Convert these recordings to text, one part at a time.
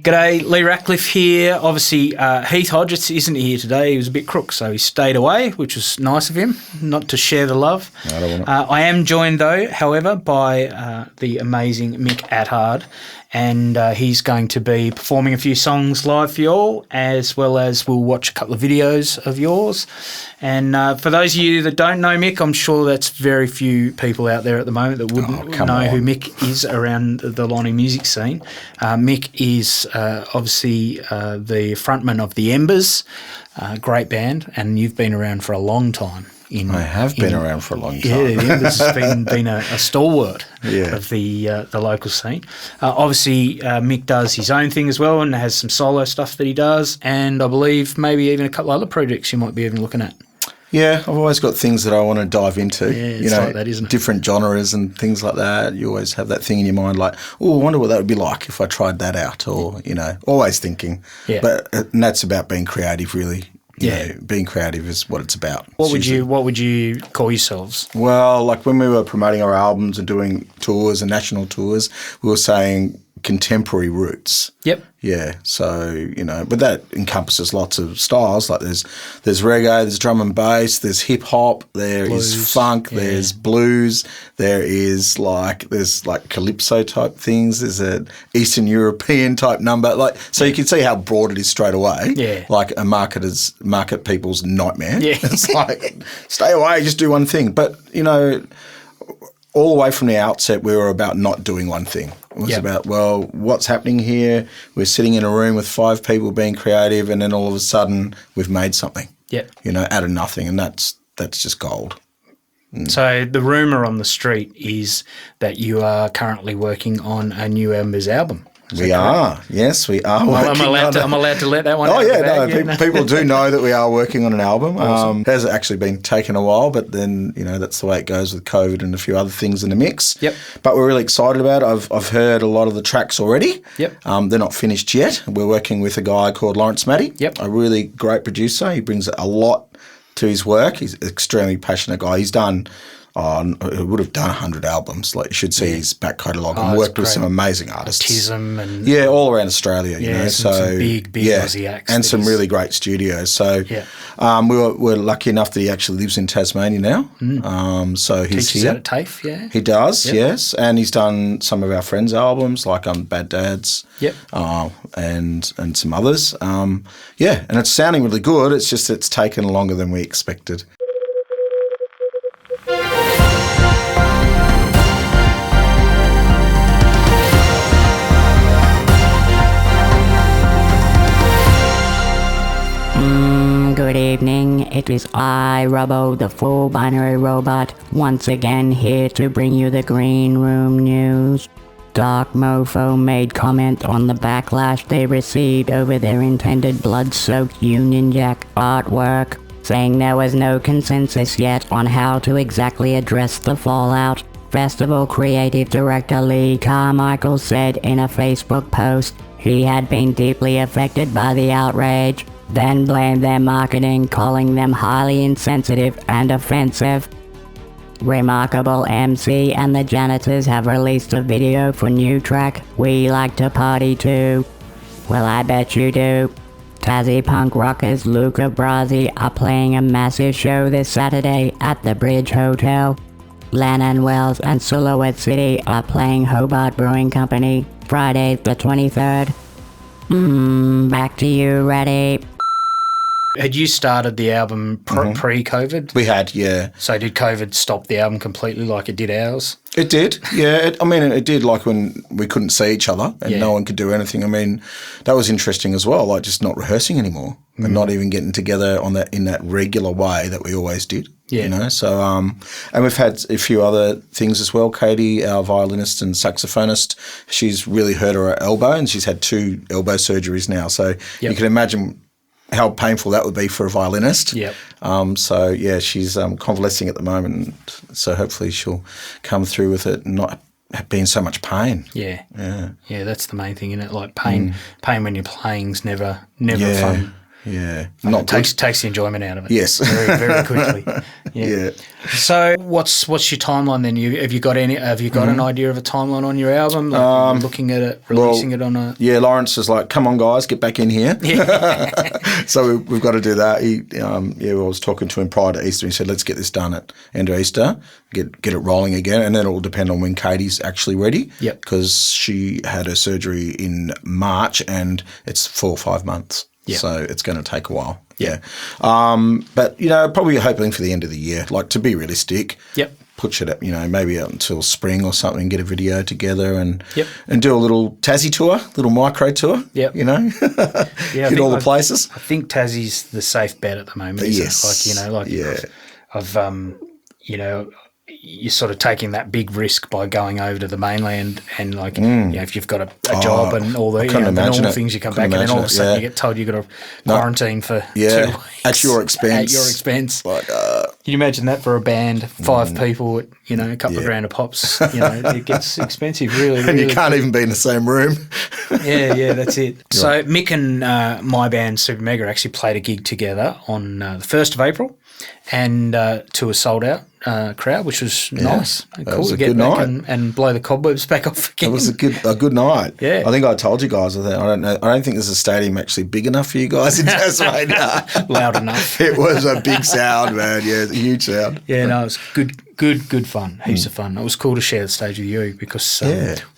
G'day, Leigh Ratcliffe here. Obviously, Heath Hodgetts isn't here today. He was a bit crook, so he stayed away, which was nice of him, not to share the love. I don't want I am joined, though, however, by the amazing Mick Attard, and he's going to be performing a few songs live for you all, as well as we'll watch a couple of videos of yours. And for those of you that don't know Mick, I'm sure that's very few people out there at the moment that wouldn't know who Mick is around the Lonnie music scene. Mick is obviously the frontman of the Embers, great band, and you've been around for a long time. I have been around for a long time. Yeah, the Embers has been a stalwart of the local scene. Obviously, Mick does his own thing as well and has some solo stuff that he does, and I believe maybe even a couple other projects you might be even looking at. Yeah, I've always got things that I want to dive into. Yeah, it's like that, isn't it? Different genres and things like that. You always have that thing in your mind like, oh, I wonder what that would be like if I tried that out, or, always thinking. Yeah. And that's about being creative, really. You know, being creative is what it's about. What would you call yourselves? Well, like when we were promoting our albums and doing tours and national tours, we were saying contemporary roots. Yep. Yeah, so, but that encompasses lots of styles. Like there's reggae, there's drum and bass, there's hip-hop, is funk, there's blues, there's calypso-type things, there's an Eastern European-type number. So you can see how broad it is straight away. Yeah. Like a market people's nightmare. Yeah. It's like, stay away, just do one thing. But, all the way from the outset, we were about not doing one thing. It was about, what's happening here? We're sitting in a room with 5 people being creative, and then all of a sudden we've made something. Yep. Out of nothing, and that's just gold. So the rumour on the street is that you are currently working on a new Embers album. We are. Yes, we are. I'm allowed to let that one out. People do know that we are working on an album. Awesome. It has actually been taken a while, but then, that's the way it goes with COVID and a few other things in the mix. Yep. But we're really excited about it. I've heard a lot of the tracks already. Yep. They're not finished yet. We're working with a guy called Lawrence Matty. Yep. A really great producer. He brings a lot to his work. He's an extremely passionate guy. He's done... he would have done 100 albums. Like, you should see his back catalogue and worked with some amazing artists. Autism and... Yeah, all around Australia, some big Aussie acts. And some really great studios. So we're lucky enough that he actually lives in Tasmania now. So he's Teaches here. out at TAFE, yeah? He does, yes. And he's done some of our friends' albums, like Bad Dads and some others. And it's sounding really good. It's just it's taken longer than we expected. Good evening, it is I, Robbo, the full binary robot, once again here to bring you the Green Room news. Dark Mofo made comment on the backlash they received over their intended blood-soaked Union Jack artwork, saying there was no consensus yet on how to exactly address the fallout. Festival creative director Lee Carmichael said in a Facebook post he had been deeply affected by the outrage, then blamed their marketing, calling them highly insensitive and offensive. Remarkable MC and the Janitors have released a video for new track We Like to Party Too. Well, I bet you do. Tassie punk rockers Luca Brassi are playing a massive show this Saturday at the Bridge Hotel. Lennon, Wells and Silhouette City are playing Hobart Brewing Company Friday the 23rd. Back to you, ready? Had you started the album pre-COVID? We had, yeah. So did COVID stop the album completely like it did ours? It did, yeah. It did, like when we couldn't see each other and no one could do anything. That was interesting as well, like just not rehearsing anymore and not even getting together in that regular way that we always did. Yeah. So, and we've had a few other things as well. Katie, our violinist and saxophonist, she's really hurt her elbow and she's had 2 elbow surgeries now. So you can imagine how painful that would be for a violinist. Yep. She's convalescing at the moment, so hopefully she'll come through with it and not be in so much pain. Yeah, that's the main thing, isn't it? Like pain when you're playing's never fun. Yeah. It takes the enjoyment out of it. Yes. Very, very quickly. Yeah. So what's your timeline then? Have you got an idea of a timeline on your album? Like you're looking at it, releasing it on a... Yeah, Lawrence is like, come on, guys, get back in here. So we've got to do that. I was talking to him prior to Easter. He said, let's get this done at end of Easter, get it rolling again, and then it will depend on when Katie's actually ready. Yep. Because she had her surgery in March, and it's 4 or 5 months. Yep. So it's going to take a while. Yep. Yeah. But, probably hoping for the end of the year, like to be realistic. Yep. Push it up, maybe out until spring or something, get a video together and Yep. do a little Tassie tour, little micro tour. Yep. Hit all the places. I think Tassie's the safe bet at the moment. Yes. You're sort of taking that big risk by going over to the mainland and if you've got a job and all the normal things, you come back and then all of a sudden you get told you've got to quarantine for 2 weeks. At your expense. At your expense. Like, can you imagine that for a band, 5 people at, a couple of grand a pops? It gets expensive, really. And you can't even be in the same room. Yeah, that's it. So Mick and my band, Supermega, actually played a gig together on the 1st of April and to a sold-out crowd, which was nice. That cool was to a get good back night. and blow the cobwebs back off again. It was a good night. Yeah. I think I told you guys. I don't think there's a stadium actually big enough for you guys in Tasmania. Loud enough. It was a big sound, man. Yeah, a huge sound. Yeah, no, it was good fun. Heaps of fun. It was cool to share the stage with you because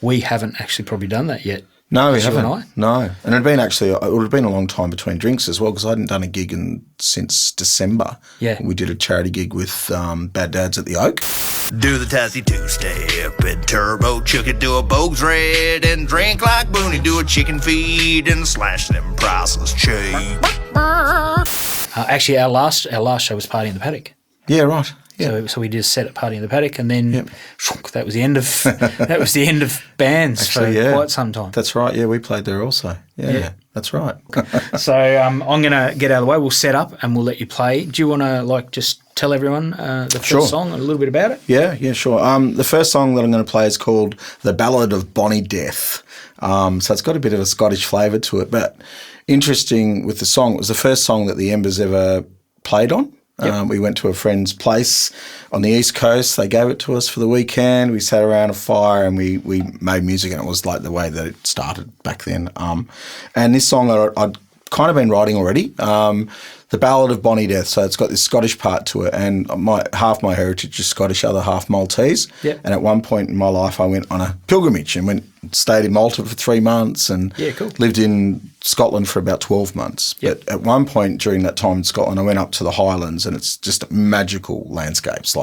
we haven't actually probably done that yet. No, we haven't. You and I? No. And it would have been a long time between drinks as well because I hadn't done a gig since December. Yeah. We did a charity gig with Bad Dads at the Oak. Do the Tassie two-step and turbo chuck it to a Bogue's Red and drink like Booney, do a chicken feed and slash them prices cheap. Actually, our last show was Party in the Paddock. Yeah, right. Yeah. So we did a set at Party in the Paddock, and then that was the end of bands actually, for quite some time. That's right. Yeah, we played there also. Yeah. That's right. So I'm going to get out of the way. We'll set up and we'll let you play. Do you want to just tell everyone the first song and a little bit about it? Yeah, sure. The first song that I'm going to play is called "The Ballad of Bonnie Death." So it's got a bit of a Scottish flavour to it, but interesting with the song, it was the first song that the Embers ever played on. Yep. We went to a friend's place on the East Coast. They gave it to us for the weekend. We sat around a fire and we made music, and it was like the way that it started back then. And this song I'd kind of been writing already. The Ballad of Bonnie Death. So it's got this Scottish part to it, and half my heritage is Scottish, other half Maltese. Yep. And at one point in my life, I went on a pilgrimage and stayed in Malta for 3 months and lived in Scotland for about 12 months. Yep. But at one point during that time in Scotland, I went up to the Highlands, and it's just magical landscapes.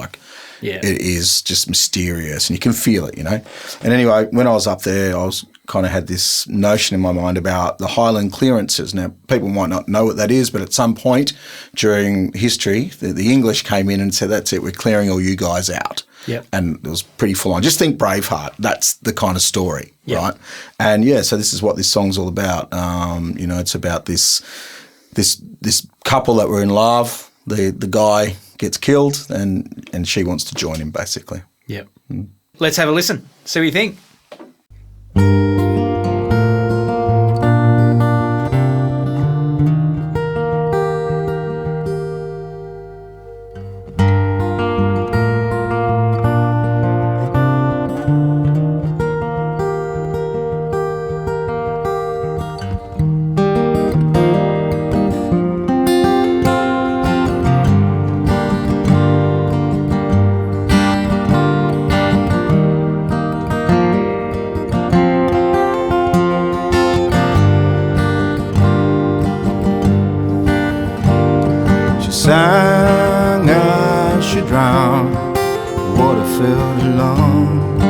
It is just mysterious, and you can feel it, And anyway, when I was up there, I was kind of had this notion in my mind about the Highland Clearances. Now, people might not know what that is, but at some point during history, the English came in and said, that's it, we're clearing all you guys out. Yep. And it was pretty full on. Just think Braveheart. That's the kind of story, right? And so this is what this song's all about. It's about this couple that were in love. The guy gets killed and she wants to join him, basically. Yep. Let's have a listen. See what you think. Sang as she drowned, water filled her lungs,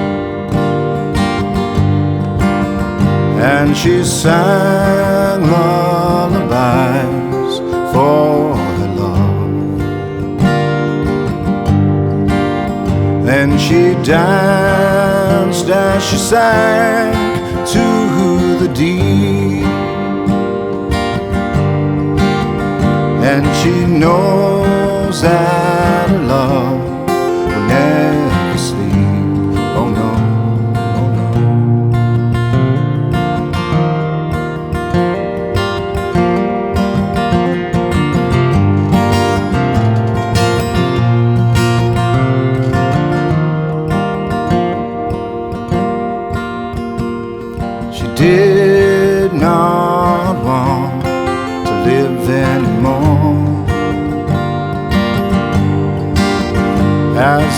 and she sang lullabies for her love. Then she danced as she sang to the deep, and she knows that her love will never sleep. Oh no, oh no.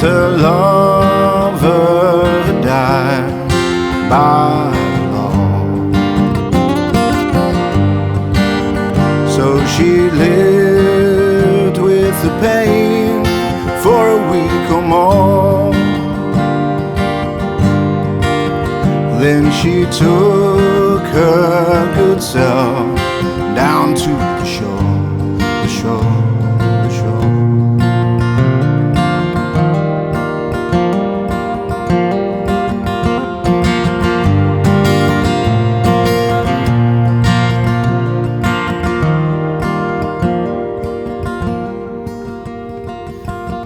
her lover had died by law. So she lived with the pain for a week or more. Then she took her good self down to the shore, the shore, the shore.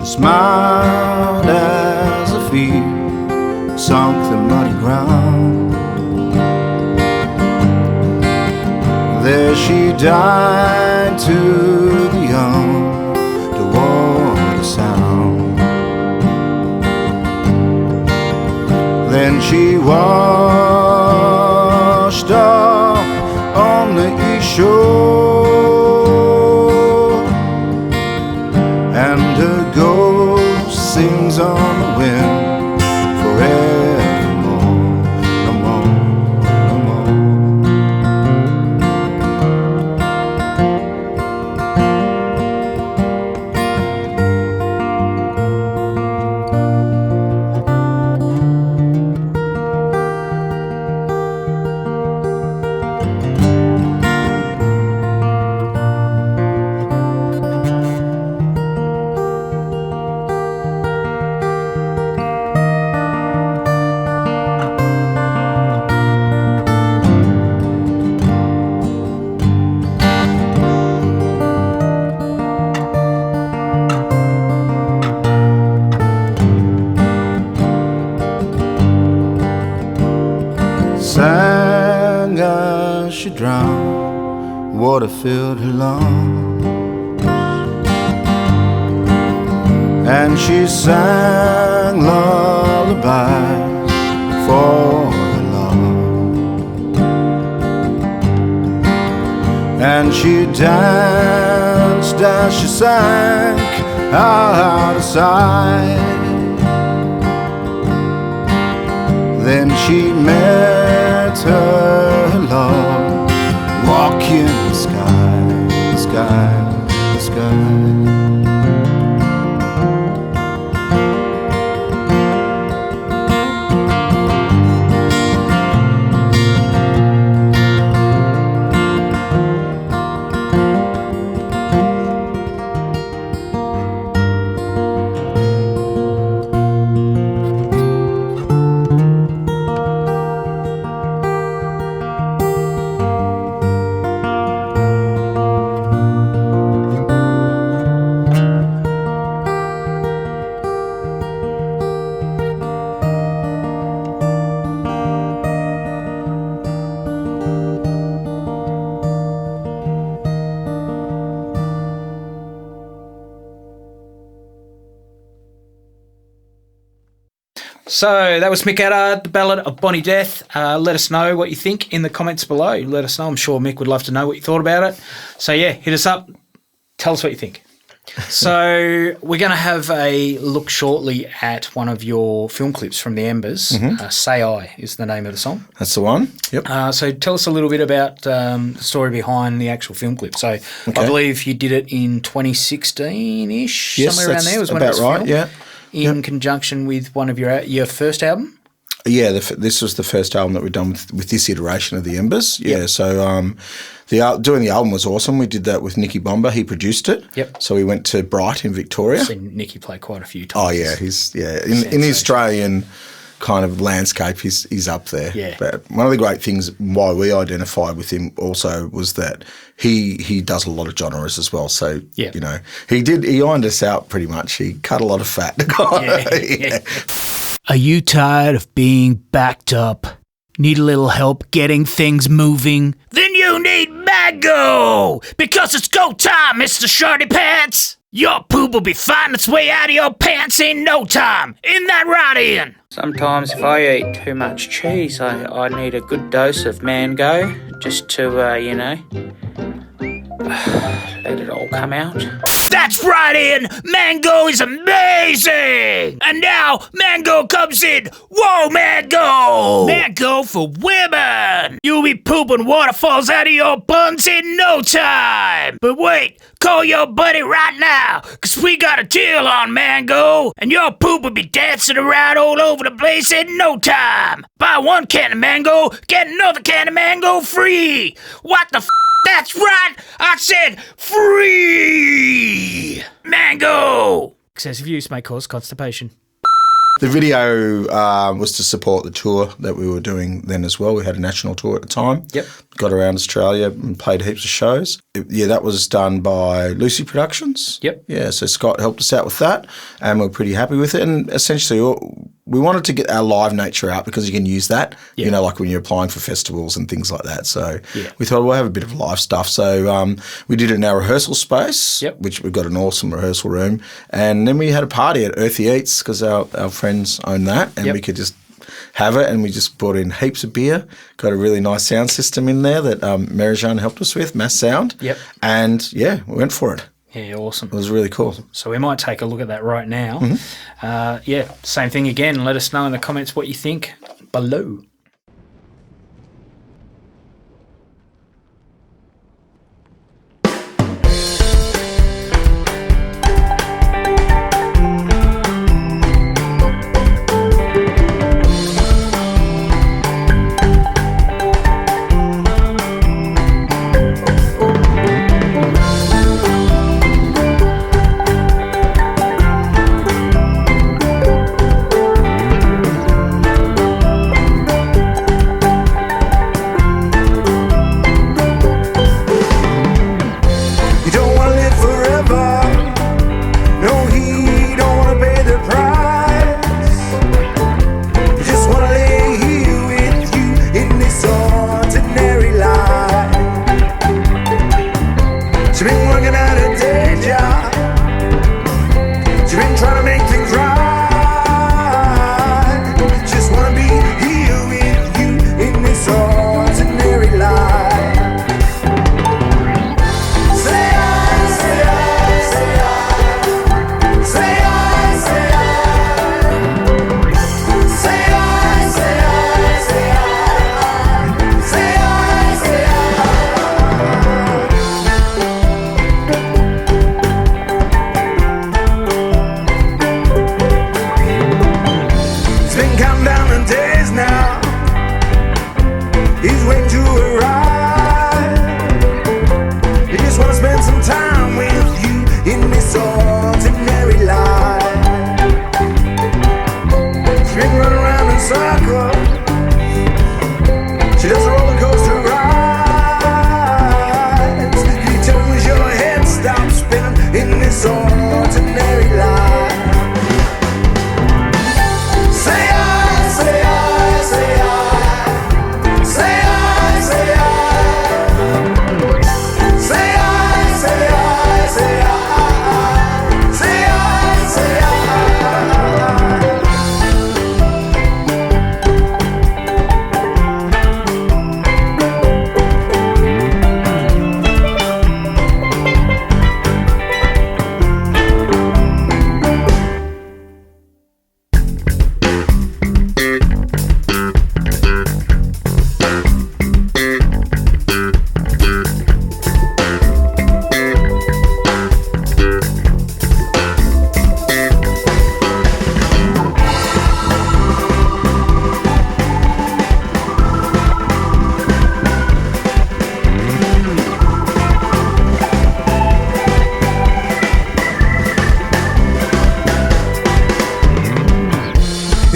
Smiled as her feet sunk the muddy ground. There she died to the underwater sound. Then she washed up on the east shore, and her ghost sings on the wind forevermore. No more, no more. Sang as she drowned, water filled her lungs, and she sang lullabies for her love, and she danced as she sank out of sight. Then she met her love, walking the sky, the sky, the sky. So that was Mick Attard, the Ballad of Bonnie Death. Let us know what you think in the comments below. Let us know. I'm sure Mick would love to know what you thought about it. So, yeah, hit us up. Tell us what you think. So we're going to have a look shortly at one of your film clips from the Embers. Say I is the name of the song. That's the one. Yep. So tell us a little bit about the story behind the actual film clip. So I believe you did it in 2016-ish, Yes, somewhere around there was when about it was right, filmed. yeah. In conjunction with one of your first album? Yeah, this was the first album that we've done with this iteration of the Embers. Yeah, so doing the album was awesome. We did that with Nicky Bomber. He produced it. Yep. So we went to Bright in Victoria. I've seen Nicky play quite a few times. Oh yeah, he's in the Australian kind of landscape. He's up there. Yeah. But one of the great things why we identified with him also was that he does a lot of genres as well. So yeah. you know he ironed us out pretty much. He cut a lot of fat. Yeah. Are you tired of being backed up? Need a little help getting things moving? Then you need Mago! Because it's go time, Mr. Shorty Pants! Your poop will be finding its way out of your pants in no time! In that right, Ian? Sometimes if I eat too much cheese, I need a good dose of Mango just to, let it all come out. That's right, Ian. Mango is amazing. And now Mango comes in. Whoa, Mango. Mango for women. You'll be pooping waterfalls out of your buns in no time. But wait, call your buddy right now, cause we got a deal on Mango, and your poop will be dancing around all over the place in no time. Buy one can of Mango, get another can of Mango free. What the That's right, I said free! Mango! Excessive use may cause constipation. The video was to support the tour that we were doing then as well. We had a national tour at the time. Yep. Got around Australia and played heaps of shows. That was done by Lucy Productions. Yep. Yeah, so Scott helped us out with that, and we're pretty happy with it. And essentially, we wanted to get our live nature out because you can use that, like when you're applying for festivals and things like that. So we thought we'll have a bit of live stuff. So we did it in our rehearsal space, which we've got an awesome rehearsal room. And then we had a party at Earthy Eats because our friends own that, and we could just have it, and we just brought in heaps of beer, got a really nice sound system in there that Mary-Jeanne helped us with, Mass Sound. Yep. And, we went for it. Yeah, awesome. It was really cool. So we might take a look at that right now. Same thing again. Let us know in the comments what you think below.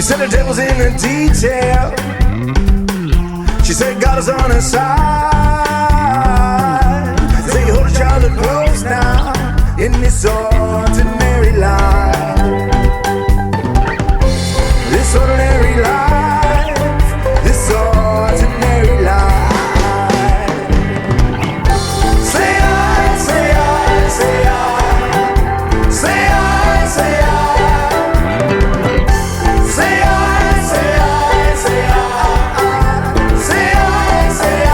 said the devil's in the detail. She said God is on her side. Say hold each other close now in this ordinary life. This ordinary life. This ordinary life. Say I, say I, say I. Say I, say I. Say I, say I, say I. Say I, say I.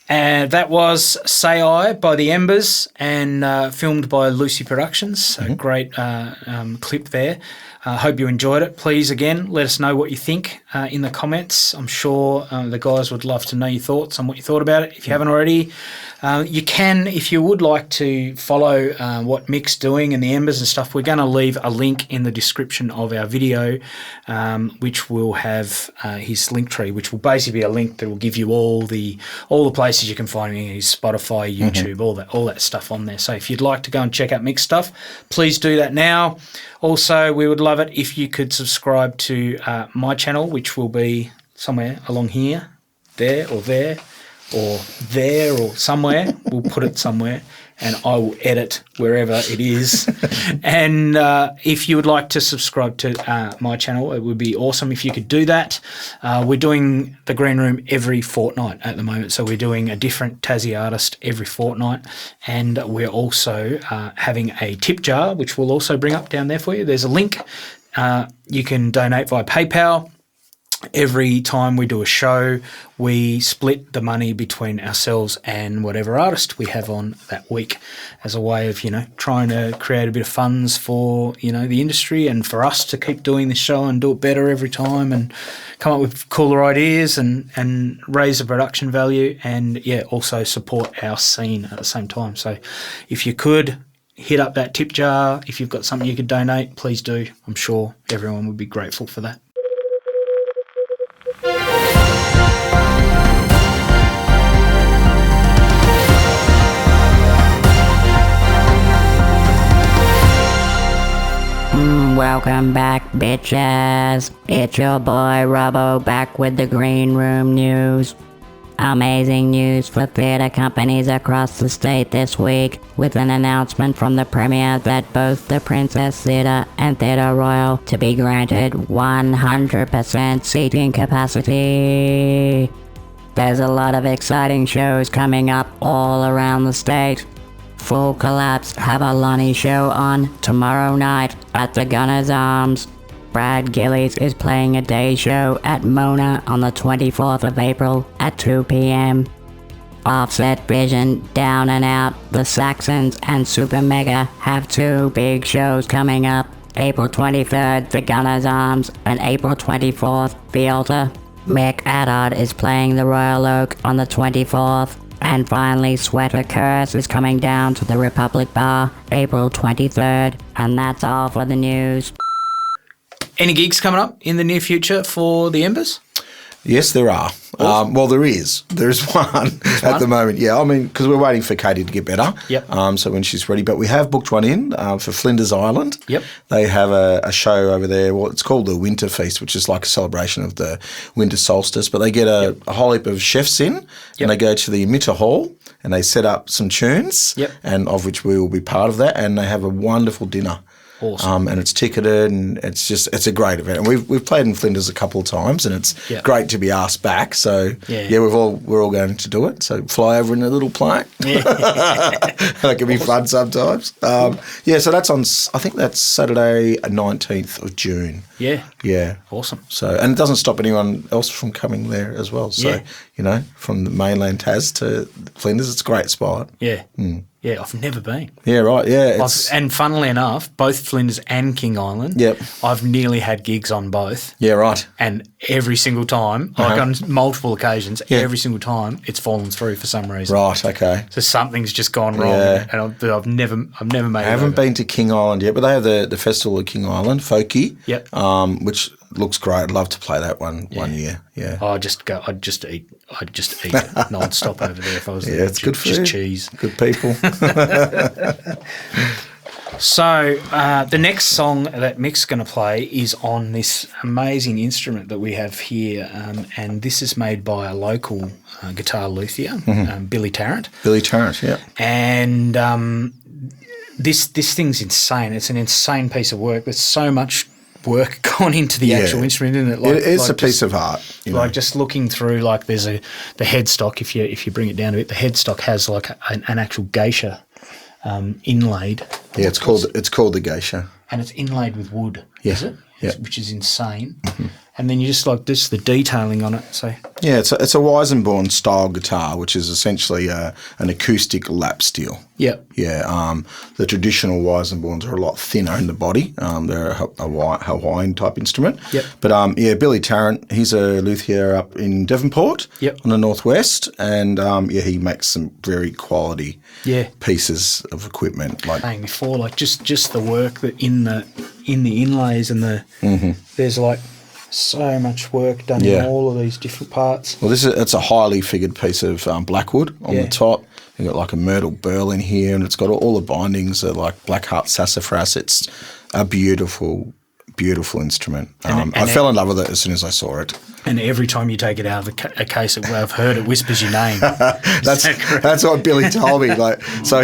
And that was Say I by the Embers and filmed by Lucy Productions. A great clip there. Hope you enjoyed it. Please, again, let us know what you think in the comments. I'm sure the guys would love to know your thoughts on what you thought about it. If you haven't already, you can, if you would like to follow what Mick's doing and the Embers and stuff, we're going to leave a link in the description of our video, which will have his link tree, which will basically be a link that will give you all the places you can find him, his Spotify, YouTube, all that stuff on there. So if you'd like to go and check out Mick's stuff, please do that now. Also, we would love it if you could subscribe to my channel, which will be somewhere along here, there or somewhere. We'll put it somewhere and I will edit wherever it is. And if you would like to subscribe to my channel, it would be awesome if you could do that. We're doing the Green Room every fortnight at the moment. So we're doing a different Tassie artist every fortnight. And we're also having a tip jar, which we'll also bring up down there for you. There's a link. You can donate via PayPal. Every time we do a show, we split the money between ourselves and whatever artist we have on that week as a way of, trying to create a bit of funds for, the industry and for us to keep doing this show and do it better every time and come up with cooler ideas and raise the production value and, also support our scene at the same time. So if you could hit up that tip jar, if you've got something you could donate, please do. I'm sure everyone would be grateful for that. Welcome back, bitches. It's your boy Robbo back with the Green Room news. Amazing news for theatre companies across the state this week, with an announcement from the Premier that both the Princess Theatre and Theatre Royal to be granted 100% seating capacity. There's a lot of exciting shows coming up all around the state. Full Collapse have a Lonnie show on tomorrow night at the Gunner's Arms. Brad Gillies is playing a day show at Mona on the 24th of April at 2 p.m. Offset Vision, Down and Out, The Saxons and Supermega have two big shows coming up. April 23rd, the Gunner's Arms, and April 24th, the Altar. Mick Attard is playing the Royal Oak on the 24th. And finally, Sweater Curse is coming down to the Republic Bar, April 23rd. And that's all for the news. Any gigs coming up in the near future for the Embers? Yes, there are. Well, there is. There's one at the moment. Yeah, because we're waiting for Katie to get better. Yep. So when she's ready. But we have booked one in for Flinders Island. Yep. They have a show over there. Well, it's called the Winter Feast, which is like a celebration of the winter solstice. But they get a whole heap of chefs in, and they go to the Emitter Hall, and they set up some tunes, and of which we will be part of that. And they have a wonderful dinner. Awesome. And it's ticketed, and it's a great event. And we've played in Flinders a couple of times, and it's great to be asked back. So we're all going to do it. So fly over in a little plane. That can be fun sometimes. So that's on. I think that's Saturday, 19th of June. Yeah. Awesome. So, and it doesn't stop anyone else from coming there as well. So from the mainland Tas to Flinders, it's a great spot. Yeah. Yeah, I've never been. Yeah, right, yeah. And funnily enough, both Flinders and King Island, I've nearly had gigs on both. Yeah, right. And every single time, like on multiple occasions, every single time, it's fallen through for some reason. Right, okay. So something's just gone wrong, and I've never made it. I haven't been to King Island yet, but they have the Festival of King Island, Folky, which looks great. I'd love to play that one year. Yeah. I'd just eat non-stop over there if I was there. Yeah, it's good food. Just cheese. Good people. So the next song that Mick's going to play is on this amazing instrument that we have here, and this is made by a local guitar luthier, Billy Tarrant. Billy Tarrant, yeah. And this thing's insane. It's an insane piece of work. There's so much work gone into the actual instrument, isn't it? It's a piece of art. Just looking through, there's the headstock. If you bring it down a bit, the headstock has an actual geisha inlaid. Yeah, it's called the geisha, and it's inlaid with wood. Yeah. Is it? Yeah. Which is insane. and then you just like this the detailing on it. So Yeah, it's a Weizenborn style guitar, which is essentially an acoustic lap steel. yeah, Yeah, the traditional Weizenborns are a lot thinner in the body. They're a Hawaiian type instrument. Yep. But Billy Tarrant, he's a luthier up in Devonport Yep. on the northwest, and he makes some very quality pieces of equipment. Like saying before, like just the work that in the inlays and the there's like so much work done in all of these different parts. Well, it's a highly figured piece of blackwood on the top. You've got like a myrtle burl in here, and it's got all the bindings are like blackheart sassafras. It's a beautiful, beautiful instrument. I fell in love with it as soon as I saw it. And every time you take it out of a case, I've heard it whispers your name. That's what Billy told me. Like, so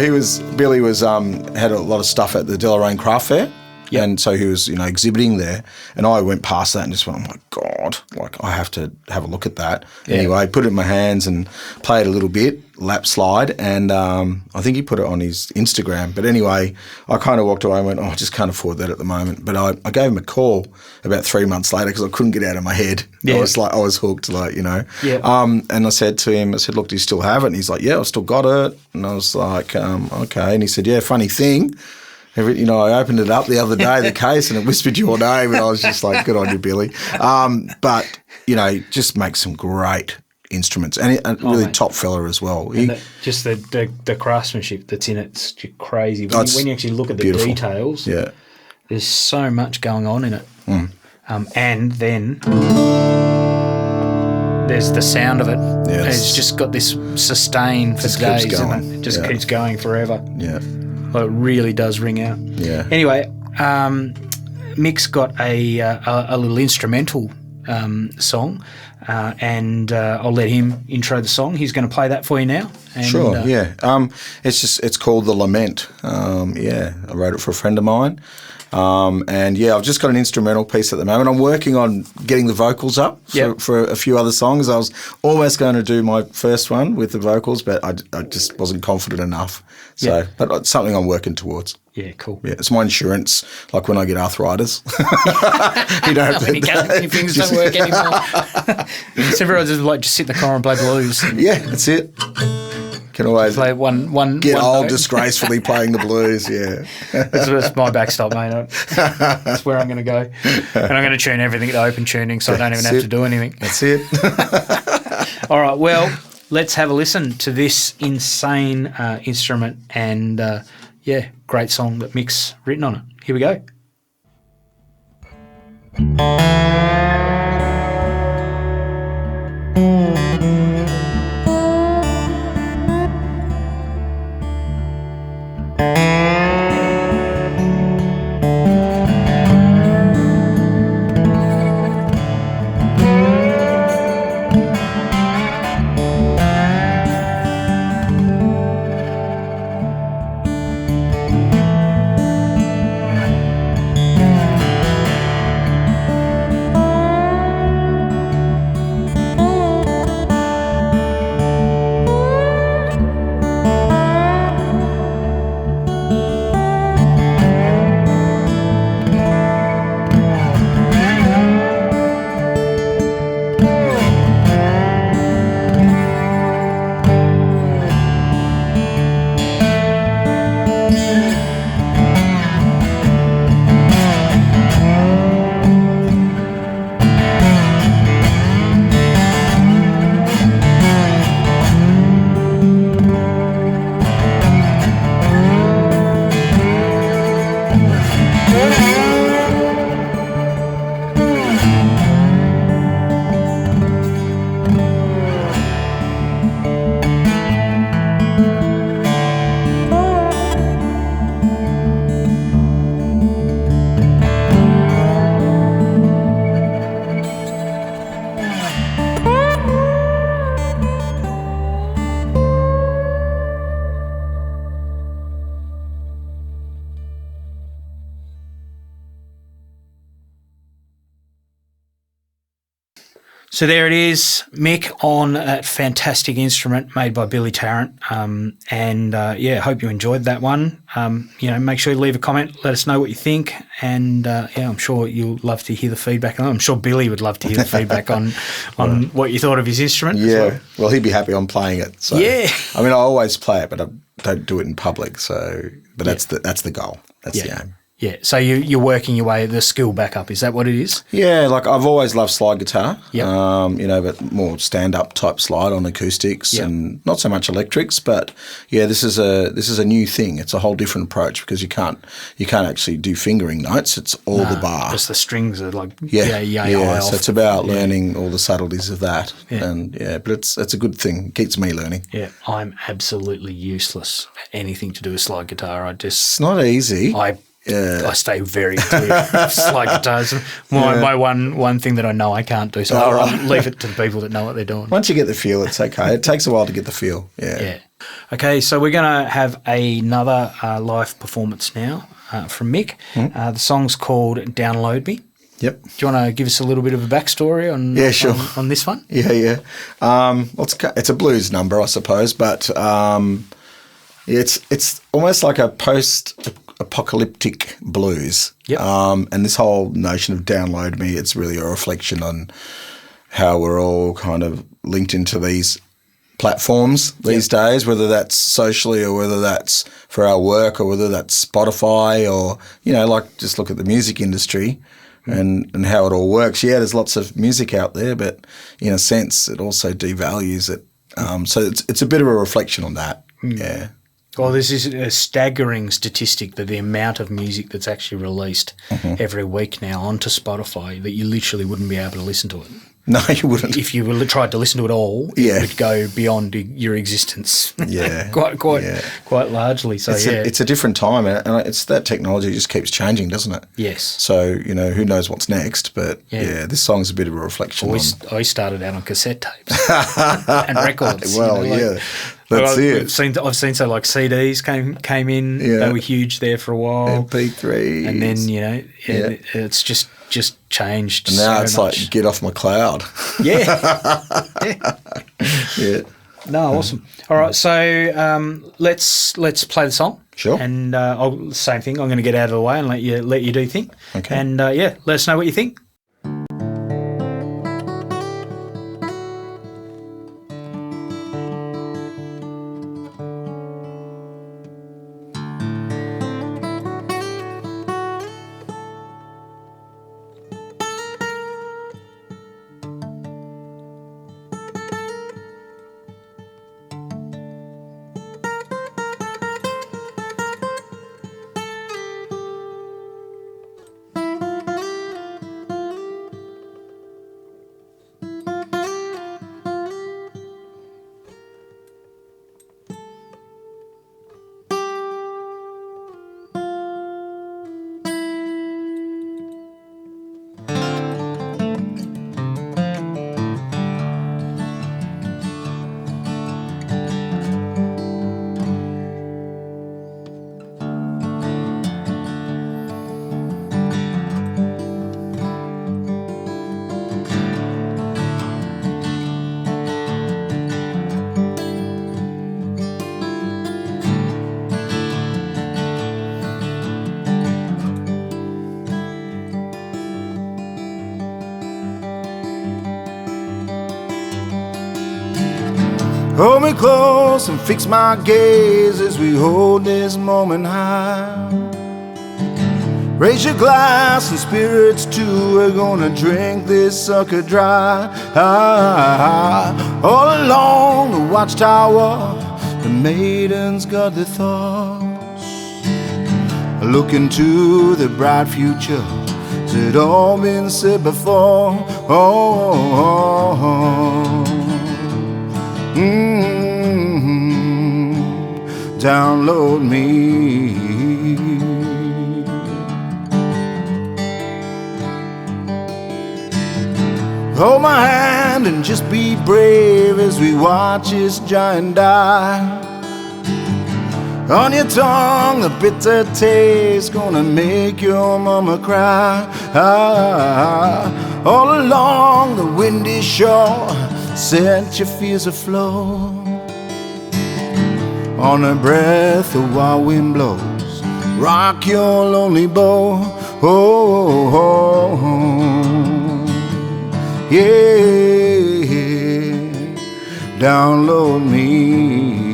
Billy was had a lot of stuff at the Deloraine Craft Fair. Yep. And so he was, exhibiting there, and I went past that and just went, oh my God, like I have to have a look at that. Yeah. Anyway, put it in my hands and played a little bit, lap slide, and I think he put it on his Instagram. But anyway, I kind of walked away and went, I just can't afford that at the moment. But I gave him a call about 3 months later because I couldn't get out of my head. Yeah. I was hooked, Yeah. And I said to him, look, do you still have it? And he's like, yeah, I've still got it. And I was like, okay. And he said, yeah, funny thing. I opened it up the other day, the case, and it whispered your name, and I was just like, good on you, Billy. But, just makes some great instruments, and really top fella as well. Just the craftsmanship that's in it's just crazy. When you actually look at the details, there's so much going on in it. And then there's the sound of it. Yeah, it's just got this sustain for days, and it just keeps going forever. Yeah. Well, it really does ring out. Yeah. Anyway, Mick's got a little instrumental song, and I'll let him intro the song. He's going to play that for you now. And, sure. It's called The Lament. I wrote it for a friend of mine. I've just got an instrumental piece at the moment. I'm working on getting the vocals up for a few other songs. I was almost going to do my first one with the vocals, but I just wasn't confident enough. So, but it's something I'm working towards. Yeah, cool. Yeah, it's my insurance. Like when I get arthritis, you don't have to. Your fingers don't work anymore. So everyone just sit in the car and play blues. Yeah, that's it. Can always play one get one old note. Disgracefully playing the blues, That's my backstop, mate. That's where I'm going to go. And I'm going to tune everything to open tuning so I don't even have to do anything. That's it. All right, well, let's have a listen to this insane instrument and, great song that Mick's written on it. Here we go. So there it is, Mick on that fantastic instrument made by Billy Tarrant. Hope you enjoyed that one. Make sure you leave a comment, let us know what you think, and I'm sure you'll love to hear the feedback. I'm sure Billy would love to hear the feedback on what you thought of his instrument. Yeah, well, he'd be happy I'm playing it. So. Yeah. I mean, I always play it, but I don't do it in public. So, but that's the goal. That's the aim. Yeah, so you're working your way the skill back up. Is that what it is? Yeah, like I've always loved slide guitar. Yep. But more stand-up type slide on acoustics and not so much electrics. But yeah, this is a new thing. It's a whole different approach because you can't actually do fingering notes. It's all the bar. Just the strings are like yeah. So it's about learning all the subtleties of that. Yeah. And but it's a good thing. It keeps me learning. Yeah, I'm absolutely useless at anything to do with slide guitar. It's not easy. I stay very clear of slide guitars. My one thing that I know I can't do, so I'll leave it to the people that know what they're doing. Once you get the feel, it's okay. It takes a while to get the feel. Yeah. Okay, so we're going to have another live performance now from Mick. The song's called Download Me. Yep. Do you want to give us a little bit of a backstory on on this one? Yeah. It's a blues number, I suppose, but it's almost like a post-apocalyptic blues. Yep. And this whole notion of download me, it's really a reflection on how we're all kind of linked into these platforms these days, whether that's socially or whether that's for our work or whether that's Spotify or, just look at the music industry and how it all works. Yeah, there's lots of music out there, but in a sense it also devalues it. So it's a bit of a reflection on that. Yeah. Well, this is a staggering statistic that the amount of music that's actually released every week now onto Spotify that you literally wouldn't be able to listen to it. No, you wouldn't. If you tried to listen to it all, it would go beyond your existence. Yeah, quite largely. So it's a different time, and it's that technology just keeps changing, doesn't it? Yes. So who knows what's next? But this song's a bit of a reflection. I started out on cassette tapes and records. Well, that's it. I've seen CDs came in. Yeah. They were huge there for a while. MP3s. And then it's just changed. And now so it's much. like get off my cloud. Yeah. Yeah. No, awesome. All right, so let's play the song. Sure. And same thing. I'm going to get out of the way and let you do your thing. Okay. And let us know what you think. Hold me close and fix my gaze as we hold this moment high. Raise your glass and spirits too, we're gonna drink this sucker dry. All along the watchtower, the maidens got their thoughts. Look into the bright future, it all been said before. Download me. Hold my hand and just be brave as we watch this giant die. On your tongue, the bitter taste gonna make your mama cry. all along the windy shore. Set your fears afloat. On a breath of wild wind blows, rock your lonely boat. Oh, oh, oh. Yeah, download me.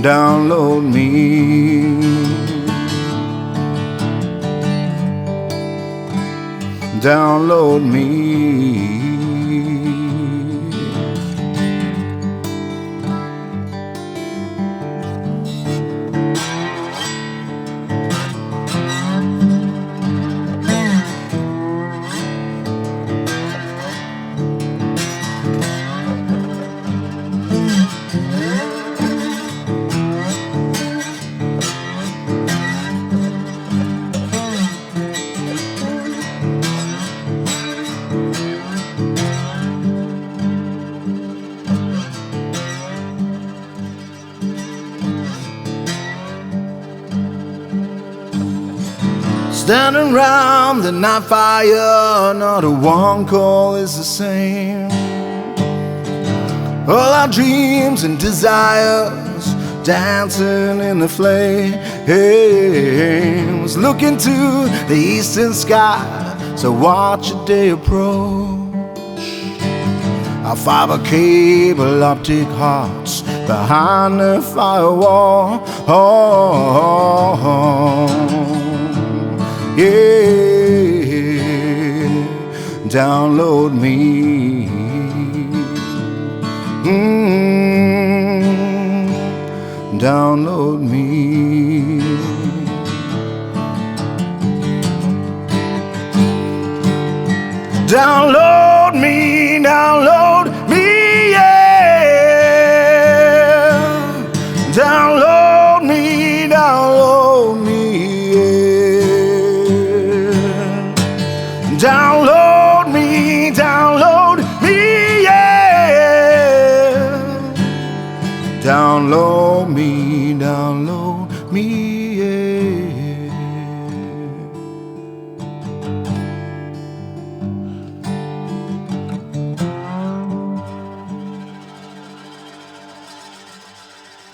Download me. Download me. Standing round the night fire, not a one call is the same. All our dreams and desires dancing in the flames. Look into the eastern sky, so watch a day approach. Our fiber cable optic hearts behind the firewall. Oh, oh, oh. Yeah, download me. Download me. Download me, download me, yeah. Download me, download me. Download me, download me, yeah. Download me, download me, yeah.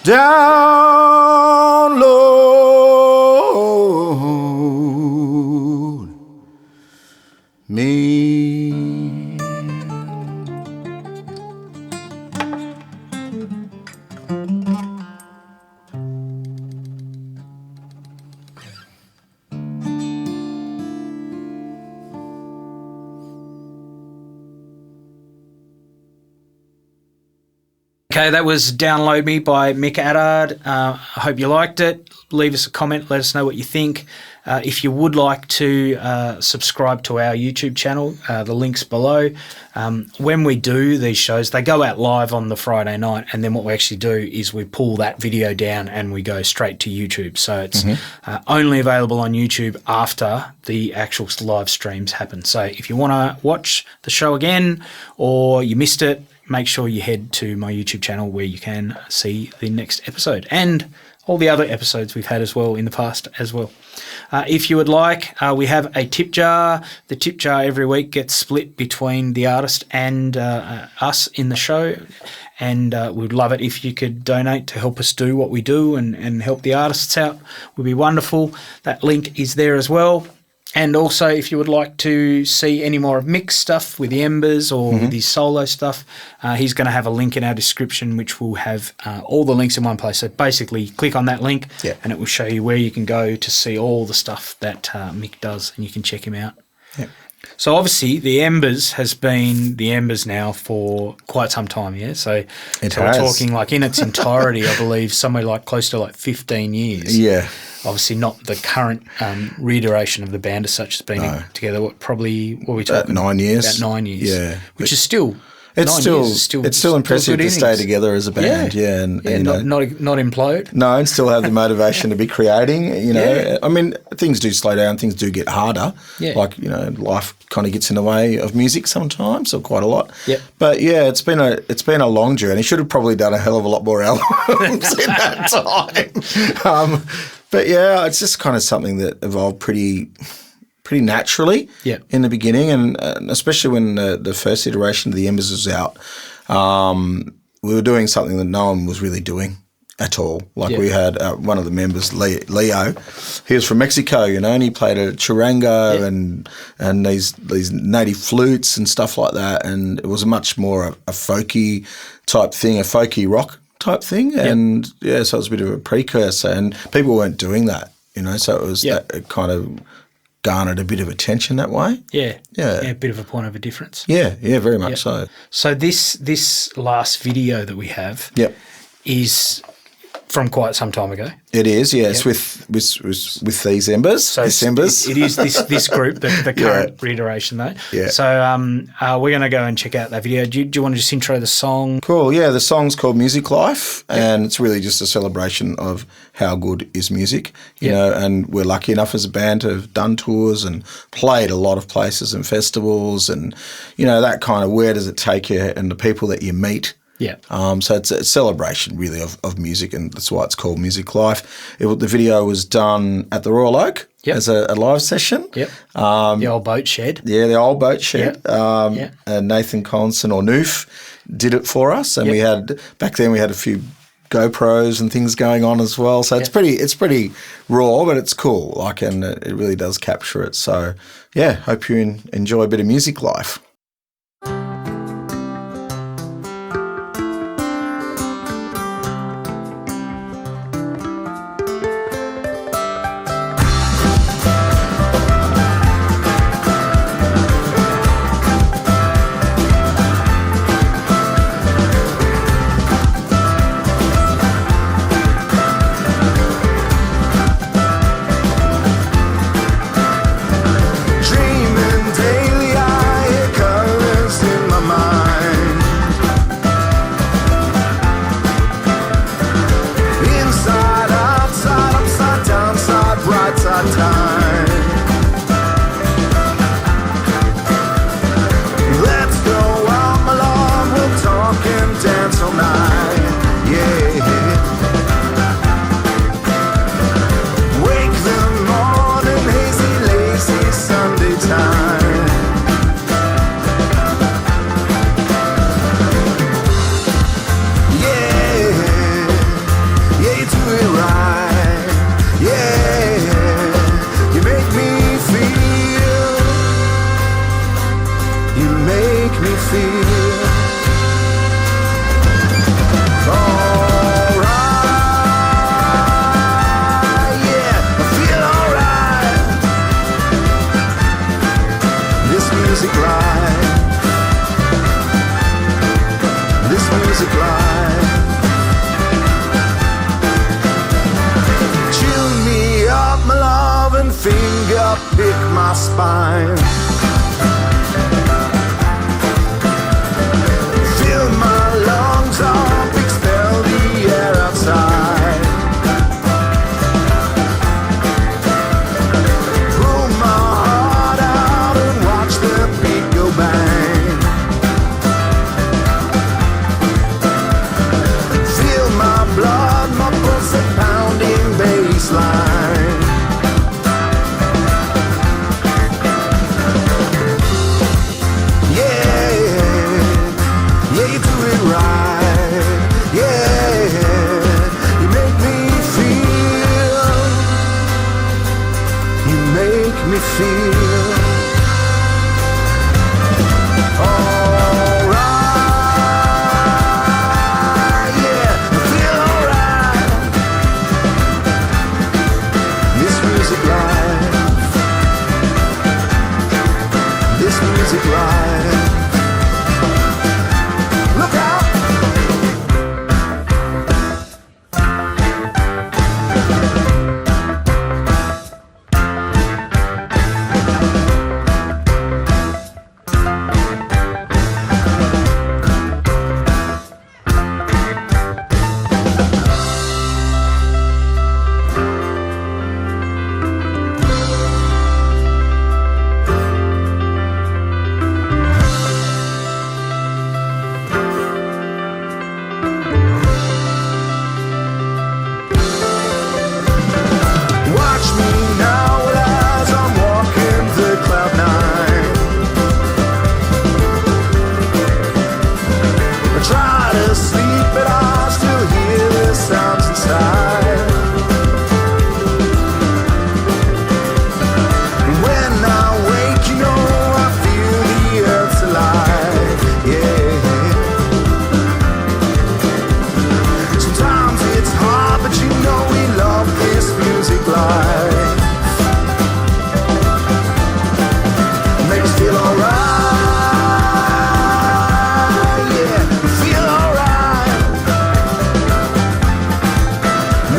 Download me. Okay, that was Download Me by Mick Attard. I hope you liked it. Leave us a comment. Let us know what you think. If you would like to subscribe to our YouTube channel, the link's below. When we do these shows, they go out live on the Friday night, and then what we actually do is we pull that video down and we go straight to YouTube. So it's only available on YouTube after the actual live streams happen. So if you want to watch the show again or you missed it, make sure you head to my YouTube channel where you can see the next episode and all the other episodes we've had as well in the past as well. If you would like, we have a tip jar. The tip jar every week gets split between the artist and us in the show, and we'd love it if you could donate to help us do what we do and help the artists out. Would be wonderful. That link is there as well. And also, if you would like to see any more of Mick's stuff with the Embers or with his solo stuff, he's going to have a link in our description which will have all the links in one place. So basically, click on that link and it will show you where you can go to see all the stuff that Mick does, and you can check him out. Yep. So obviously, the Embers has been the Embers now for quite some time, yeah? So we're talking like in its entirety, I believe, somewhere like close to like 15 years. Yeah. Obviously not the current reiteration of the band as such. Has been together, what are we talking? 9 years. About 9 years. Yeah. Which is still... It's still impressive to stay together as a band, and not implode. No, and still have the motivation to be creating. You know, I mean, things do slow down, things do get harder. Yeah. Like life kind of gets in the way of music sometimes, or quite a lot. Yeah. But it's been a long journey. Should have probably done a hell of a lot more albums in that time. But yeah, it's just kind of something that evolved pretty naturally in the beginning, and especially when the first iteration of the Embers was out, we were doing something that no one was really doing at all. Like we had one of the members, Leo, he was from Mexico, and he played a charango and these native flutes and stuff like that, and it was much more a folky type thing, a folky rock type thing, and so it was a bit of a precursor, and people weren't doing that, so it was that it kind of garnered a bit of attention that way. Yeah, a bit of a point of a difference. Yeah, very much so. So this last video that we have is from quite some time ago. It is, it's with these Embers. So Embers. It is this group, the current reiteration though. Yeah. So we're going to go and check out that video. Do you want to just intro the song? Cool, yeah. The song's called Music Life, and it's really just a celebration of how good is music, you know, and we're lucky enough as a band to have done tours and played a lot of places and festivals, and, that kind of where does it take you and the people that you meet. Yeah. So it's a celebration really of music, and that's why it's called Music Life. The video was done at the Royal Oak as a live session. Yep. The old boat shed. Yeah, the old boat shed. Yep. And Nathan Collinson, or Noof, did it for us, and we had a few GoPros and things going on as well. So it's pretty raw, but it's cool. And it really does capture it. So hope you enjoy a bit of Music Life.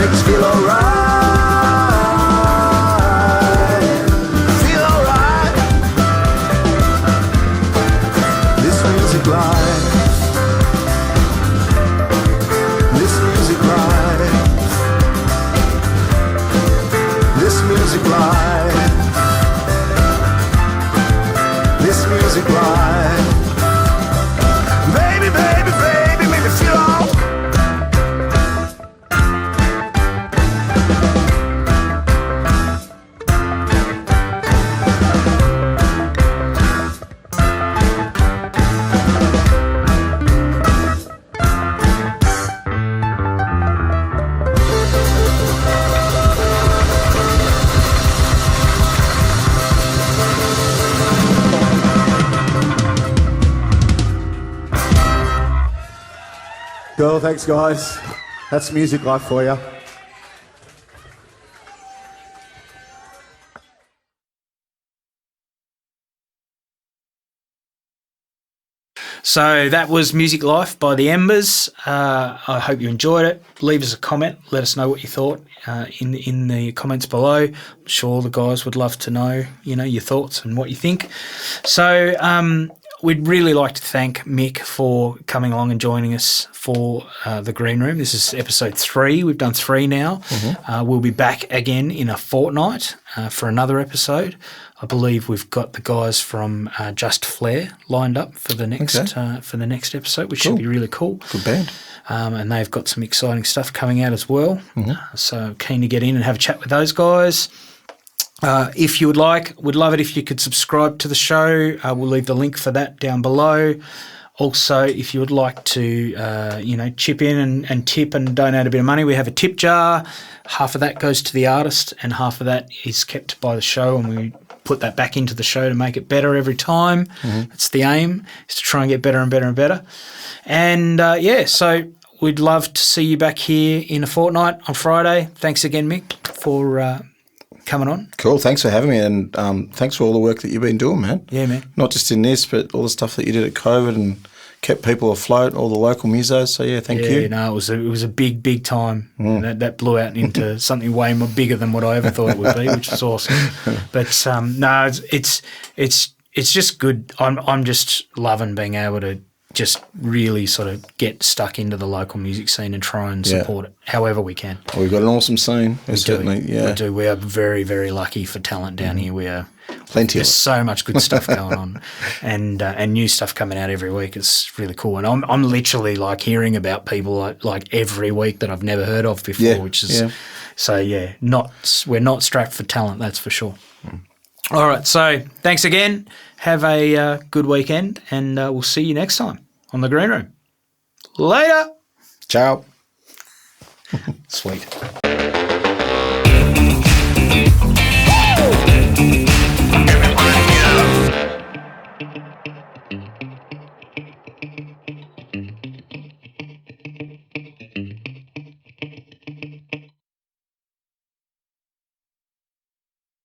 make us feel alright. Feel alright. This music life. This music life. This music life. This music life. Baby, baby, baby, make me feel all. Cool, thanks guys. That's music life for you. So that was Music Life by the Embers. I hope you enjoyed it. Leave us a comment. Let us know what you thought in the comments below. I'm sure the guys would love to know, your thoughts and what you think. So we'd really like to thank Mick for coming along and joining us for the Green Room. This is episode 3. We've done 3 now. Mm-hmm. We'll be back again in a fortnight for another episode. I believe we've got the guys from Just Flair lined up for the next episode, which should be really cool. Good band. And they've got some exciting stuff coming out as well. Mm-hmm. So keen to get in and have a chat with those guys. If you would like, we'd love it if you could subscribe to the show. We'll leave the link for that down below. Also, if you would like to, chip in and tip and donate a bit of money, we have a tip jar. Half of that goes to the artist and half of that is kept by the show, and we put that back into the show to make it better every time. Mm-hmm. That's the aim, is to try and get better and better and better. And, so we'd love to see you back here in a fortnight on Friday. Thanks again, Mick, for coming on. Cool. Thanks for having me, and thanks for all the work that you've been doing, man. Yeah, man. Not just in this, but all the stuff that you did at COVID and kept people afloat, all the local musos. So, yeah, thank you. Yeah, no, it was a big, big time. That blew out into something way more bigger than what I ever thought it would be, which was awesome. But, no, it's just good. I'm just loving being able to just really sort of get stuck into the local music scene and try and support it however we can. Well, we've got an awesome scene. We do. We are very, very lucky for talent down here. We are plenty. There's so much good stuff going on, and new stuff coming out every week. It's really cool, and I'm literally like hearing about people like every week that I've never heard of before, which is we're not strapped for talent, that's for sure. All right, so thanks again. Have a good weekend, and we'll see you next time on the Green Room. Later. Ciao. Sweet.